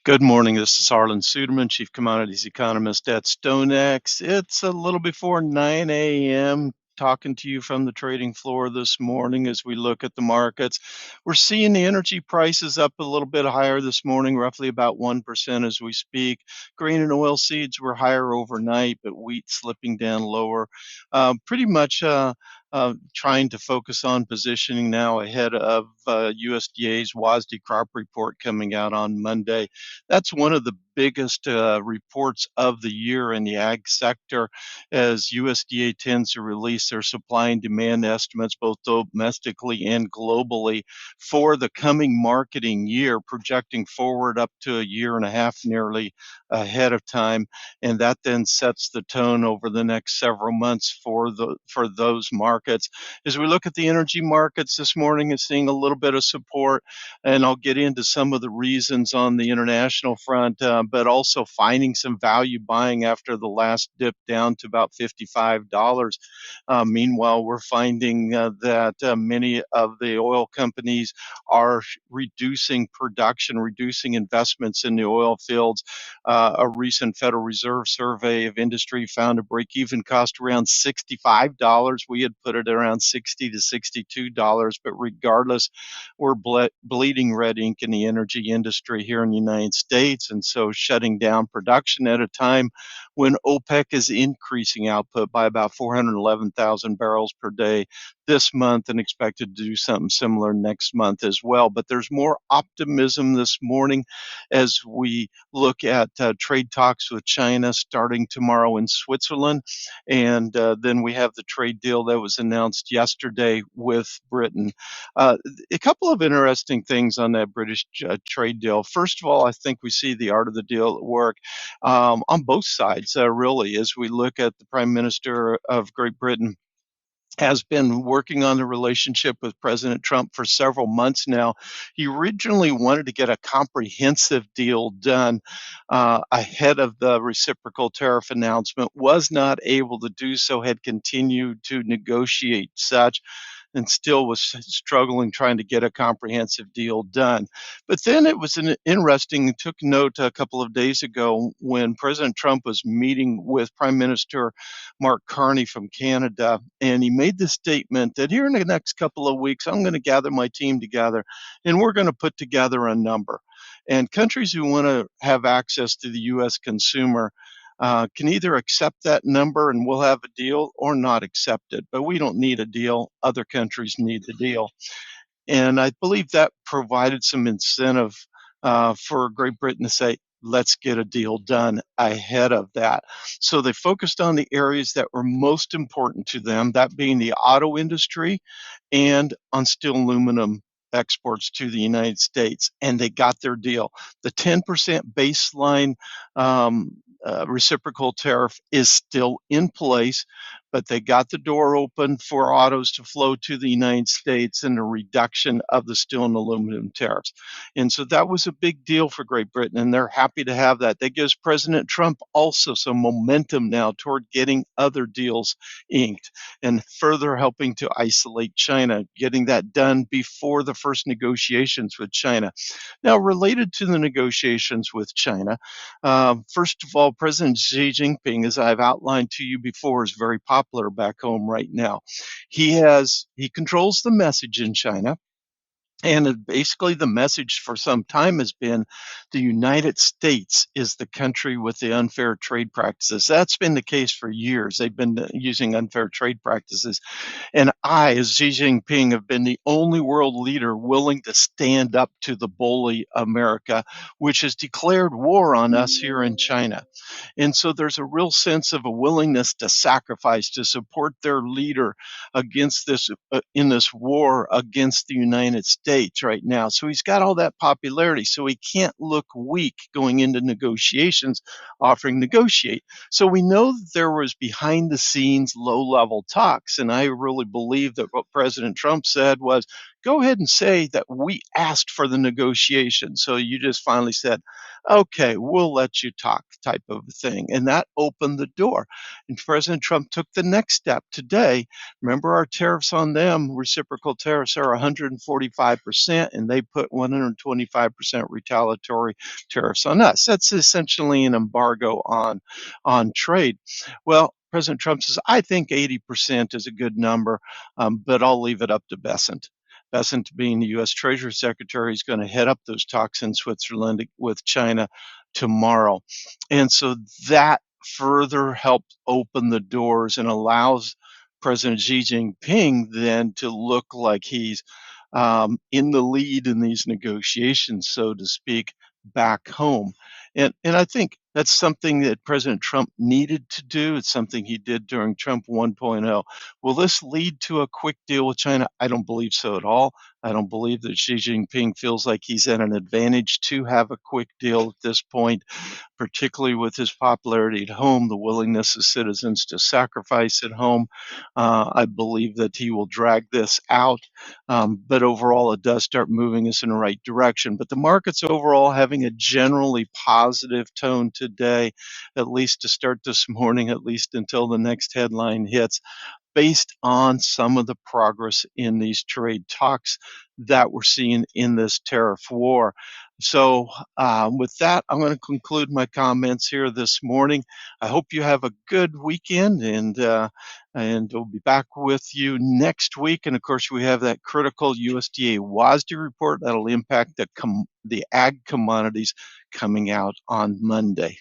Good morning. This is Arlan Suderman, Chief Commodities Economist at StoneX. It's a little before 9 a.m. talking to you from the trading floor this morning as we look at the markets. We're seeing the energy prices up a little bit higher this morning, roughly about 1% as we speak. Grain and oil seeds were higher overnight, but wheat slipping down lower. Pretty much trying to focus on positioning now ahead of USDA's WASDE crop report coming out on Monday. That's one of the biggest reports of the year in the ag sector, as USDA tends to release their supply and demand estimates both domestically and globally for the coming marketing year, projecting forward up to a year and a half nearly ahead of time, and that then sets the tone over the next several months for those markets. As we look at the energy markets this morning, it's seeing a little bit of support, and I'll get into some of the reasons on the international front, but also finding some value buying after the last dip down to about $55. Meanwhile, we're finding that many of the oil companies are reducing production, reducing investments in the oil fields. A recent Federal Reserve survey of industry found a break-even cost around $65. We had put it around $60 to $62, but regardless, we're bleeding red ink in the energy industry here in the United States, and so shutting down production at a time when OPEC is increasing output by about 411,000 barrels per day this month and expected to do something similar next month as well. But there's more optimism this morning as we look at trade talks with China starting tomorrow in Switzerland. And then we have the trade deal that was announced yesterday with Britain. A couple of interesting things on that British trade deal. First of all, I think we see the art of the deal at work on both sides, really, as we look at the Prime Minister of Great Britain has been working on the relationship with President Trump for several months now. He originally wanted to get a comprehensive deal done ahead of the reciprocal tariff announcement, was not able to do so, had continued to negotiate such, and still was struggling trying to get a comprehensive deal done. But then it was interesting, took note a couple of days ago when President Trump was meeting with Prime Minister Mark Carney from Canada, and he made the statement that here in the next couple of weeks, I'm going to gather my team together and we're going to put together a number. And countries who want to have access to the U.S. consumer can either accept that number and we'll have a deal or not accept it. But we don't need a deal. Other countries need the deal. And I believe that provided some incentive for Great Britain to say, let's get a deal done ahead of that. So they focused on the areas that were most important to them, that being the auto industry and on steel aluminum exports to the United States, and they got their deal. The 10% baseline reciprocal tariff is still in place, but they got the door open for autos to flow to the United States and a reduction of the steel and aluminum tariffs. And so that was a big deal for Great Britain, and they're happy to have that. That gives President Trump also some momentum now toward getting other deals inked and further helping to isolate China, getting that done before the first negotiations with China. Now, related to the negotiations with China, first of all, President Xi Jinping, as I've outlined to you before, is very popular back home right now. He controls the message in China. And basically, the message for some time has been the United States is the country with the unfair trade practices. That's been the case for years. They've been using unfair trade practices. And I, as Xi Jinping, have been the only world leader willing to stand up to the bully America, which has declared war on us here in China. And so there's a real sense of a willingness to sacrifice, to support their leader against this, in this war against the United States right now. So he's got all that popularity. So he can't look weak going into negotiations, offering to negotiate. So we know that there was behind the scenes low level talks. And I really believe that what President Trump said was, go ahead and say that we asked for the negotiation. So you just finally said, okay, we'll let you talk, type of thing. And that opened the door. And President Trump took the next step today. Remember, our tariffs on them, reciprocal tariffs, are 145%, and they put 125% retaliatory tariffs on us. That's essentially an embargo on trade. Well, President Trump says, I think 80% is a good number, but I'll leave it up to Bessent. Bessent, being the U.S. Treasury Secretary, is going to head up those talks in Switzerland with China tomorrow. And so that further helps open the doors and allows President Xi Jinping then to look like he's in the lead in these negotiations, so to speak, back home. And I think that's something that President Trump needed to do. It's something he did during Trump 1.0. Will this lead to a quick deal with China? I don't believe so at all. I don't believe that Xi Jinping feels like he's at an advantage to have a quick deal at this point, particularly with his popularity at home, the willingness of citizens to sacrifice at home. I believe that he will drag this out, but overall it does start moving us in the right direction. But the market's overall having a generally positive tone today, at least to start this morning, at least until the next headline hits, based on some of the progress in these trade talks that we're seeing in this tariff war. So, with that, I'm going to conclude my comments here this morning. I hope you have a good weekend, and we'll be back with you next week. And of course, we have that critical USDA WASDE report that'll impact the ag commodities coming out on Monday.